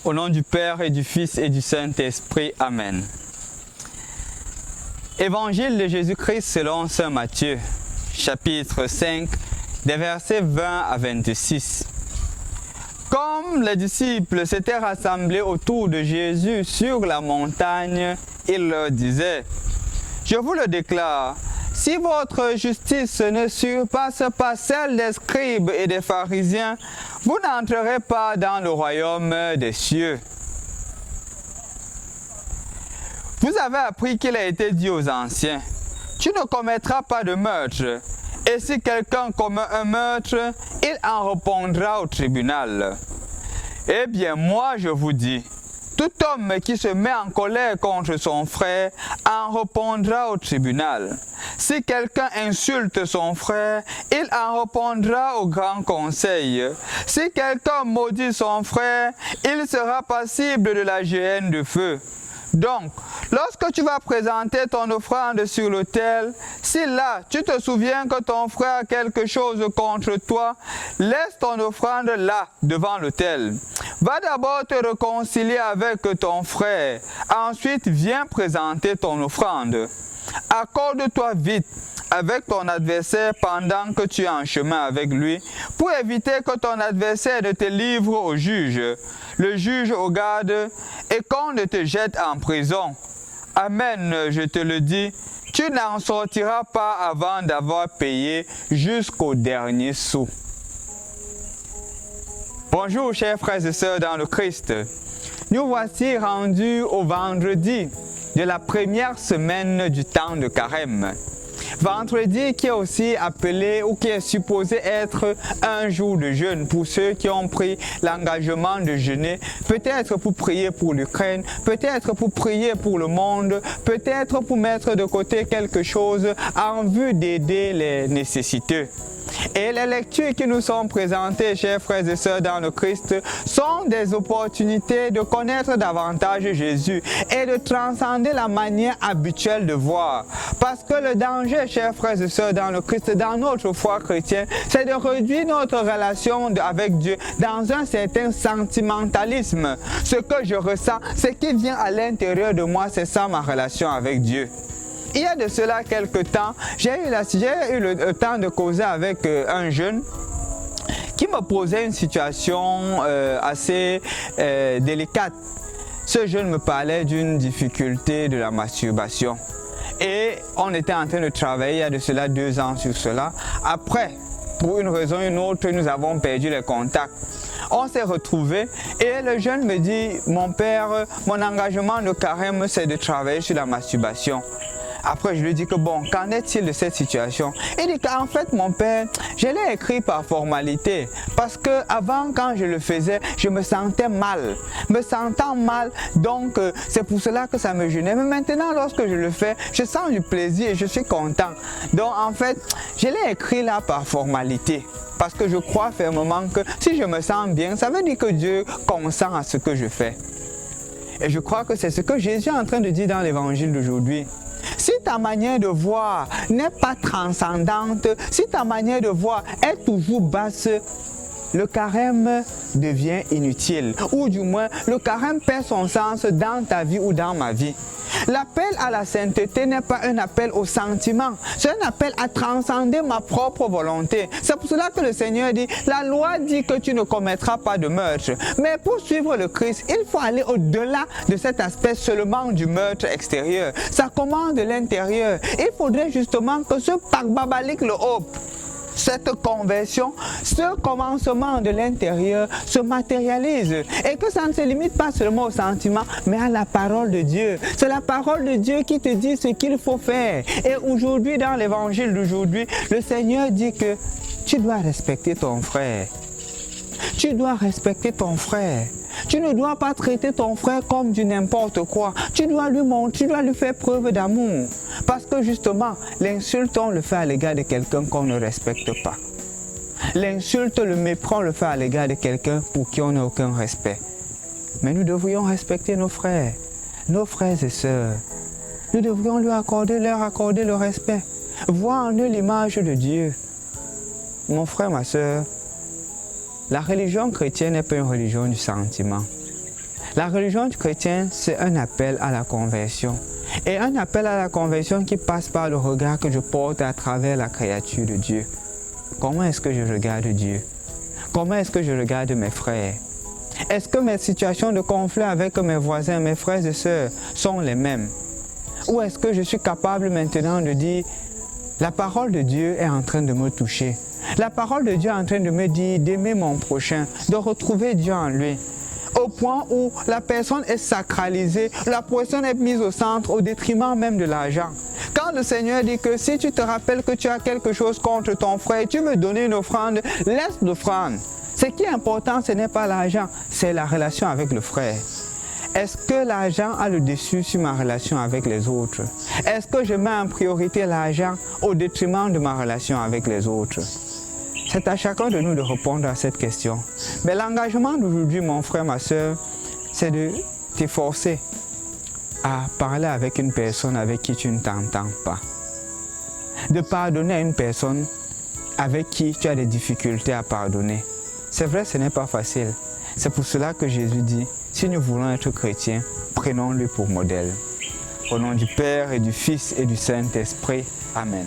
Au nom du Père et du Fils et du Saint-Esprit. Amen. Évangile de Jésus-Christ selon saint Matthieu, chapitre 5, des versets 20 à 26. Comme les disciples s'étaient rassemblés autour de Jésus sur la montagne, il leur disait: « Je vous le déclare, si votre justice ne surpasse pas celle des scribes et des pharisiens, vous n'entrerez pas dans le royaume des cieux. » Vous avez appris qu'il a été dit aux anciens: « Tu ne commettras pas de meurtre. » Et si quelqu'un commet un meurtre, il en répondra au tribunal. Eh bien, moi je vous dis, tout homme qui se met en colère contre son frère en répondra au tribunal. Si quelqu'un insulte son frère, il en répondra au grand conseil. Si quelqu'un maudit son frère, il sera passible de la géhenne de feu. Donc, lorsque tu vas présenter ton offrande sur l'autel, si là tu te souviens que ton frère a quelque chose contre toi, laisse ton offrande là, devant l'autel. Va d'abord te réconcilier avec ton frère, ensuite viens présenter ton offrande. Accorde-toi vite avec ton adversaire pendant que tu es en chemin avec lui, pour éviter que ton adversaire ne te livre au juge, le juge au garde, et qu'on ne te jette en prison. Amen, je te le dis, tu n'en sortiras pas avant d'avoir payé jusqu'au dernier sou. Bonjour chers frères et sœurs dans le Christ. Nous voici rendus au vendredi de la première semaine du temps de Carême. Vendredi qui est aussi appelé ou qui est supposé être un jour de jeûne pour ceux qui ont pris l'engagement de jeûner, peut-être pour prier pour l'Ukraine, peut-être pour prier pour le monde, peut-être pour mettre de côté quelque chose en vue d'aider les nécessiteux. Et les lectures qui nous sont présentées, chers frères et sœurs dans le Christ, sont des opportunités de connaître davantage Jésus et de transcender la manière habituelle de voir. Parce que le danger, chers frères et sœurs dans le Christ, dans notre foi chrétienne, c'est de réduire notre relation avec Dieu dans un certain sentimentalisme. Ce que je ressens, ce qui vient à l'intérieur de moi, c'est ça ma relation avec Dieu. Il y a de cela quelques temps, j'ai eu le temps de causer avec un jeune qui me posait une situation assez délicate. Ce jeune me parlait d'une difficulté de la masturbation. Et on était en train de travailler il y a de cela 2 ans sur cela. Après, pour une raison ou une autre, nous avons perdu les contacts. On s'est retrouvés et le jeune me dit: « Mon père, mon engagement de carême, c'est de travailler sur la masturbation. » Après, je lui dis que bon, qu'en est-il de cette situation? Il dit qu'en fait, mon père, je l'ai écrit par formalité. Parce que avant, quand je le faisais, je me sentais mal. Me sentant mal, donc c'est pour cela que ça me gênait. Mais maintenant, lorsque je le fais, je sens du plaisir et je suis content. Donc en fait, je l'ai écrit là par formalité. Parce que je crois fermement que si je me sens bien, ça veut dire que Dieu consent à ce que je fais. Et je crois que c'est ce que Jésus est en train de dire dans l'évangile d'aujourd'hui. Si ta manière de voir n'est pas transcendante, si ta manière de voir est toujours basse, le carême devient inutile. Ou du moins, le carême perd son sens dans ta vie ou dans ma vie. L'appel à la sainteté n'est pas un appel au sentiment, c'est un appel à transcender ma propre volonté. C'est pour cela que le Seigneur dit, la loi dit que tu ne commettras pas de meurtre. Mais pour suivre le Christ, il faut aller au-delà de cet aspect seulement du meurtre extérieur. Ça commence de l'intérieur. Il faudrait justement que ce Pakbabalik le Hope, cette conversion, ce commencement de l'intérieur se matérialise et que ça ne se limite pas seulement au sentiment mais à la parole de Dieu. C'est la parole de Dieu qui te dit ce qu'il faut faire. Et aujourd'hui, dans l'évangile d'aujourd'hui, le Seigneur dit que tu dois respecter ton frère. Tu dois respecter ton frère. Tu ne dois pas traiter ton frère comme du n'importe quoi. Tu dois lui montrer, tu dois lui faire preuve d'amour. Parce que justement, l'insulte, on le fait à l'égard de quelqu'un qu'on ne respecte pas. L'insulte, le mépris, on le fait à l'égard de quelqu'un pour qui on n'a aucun respect. Mais nous devrions respecter nos frères et sœurs. Nous devrions leur accorder le respect. Voir en eux l'image de Dieu. Mon frère, ma sœur, la religion chrétienne n'est pas une religion du sentiment. La religion du chrétien, c'est un appel à la conversion. Et un appel à la conversion qui passe par le regard que je porte à travers la créature de Dieu. Comment est-ce que je regarde Dieu? Comment est-ce que je regarde mes frères? Est-ce que mes situations de conflit avec mes voisins, mes frères et sœurs sont les mêmes? Ou est-ce que je suis capable maintenant de dire, la parole de Dieu est en train de me toucher. La parole de Dieu est en train de me dire d'aimer mon prochain, de retrouver Dieu en lui. Au point où la personne est sacralisée, la personne est mise au centre au détriment même de l'argent. Quand le Seigneur dit que si tu te rappelles que tu as quelque chose contre ton frère et tu veux donner une offrande, laisse l'offrande. Ce qui est important, ce n'est pas l'argent, c'est la relation avec le frère. Est-ce que l'argent a le dessus sur ma relation avec les autres? Est-ce que je mets en priorité l'argent au détriment de ma relation avec les autres? C'est à chacun de nous de répondre à cette question. Mais l'engagement d'aujourd'hui, mon frère, ma soeur, c'est de t'efforcer à parler avec une personne avec qui tu ne t'entends pas. De pardonner à une personne avec qui tu as des difficultés à pardonner. C'est vrai, ce n'est pas facile. C'est pour cela que Jésus dit, si nous voulons être chrétiens, prenons-le pour modèle. Au nom du Père et du Fils et du Saint-Esprit. Amen.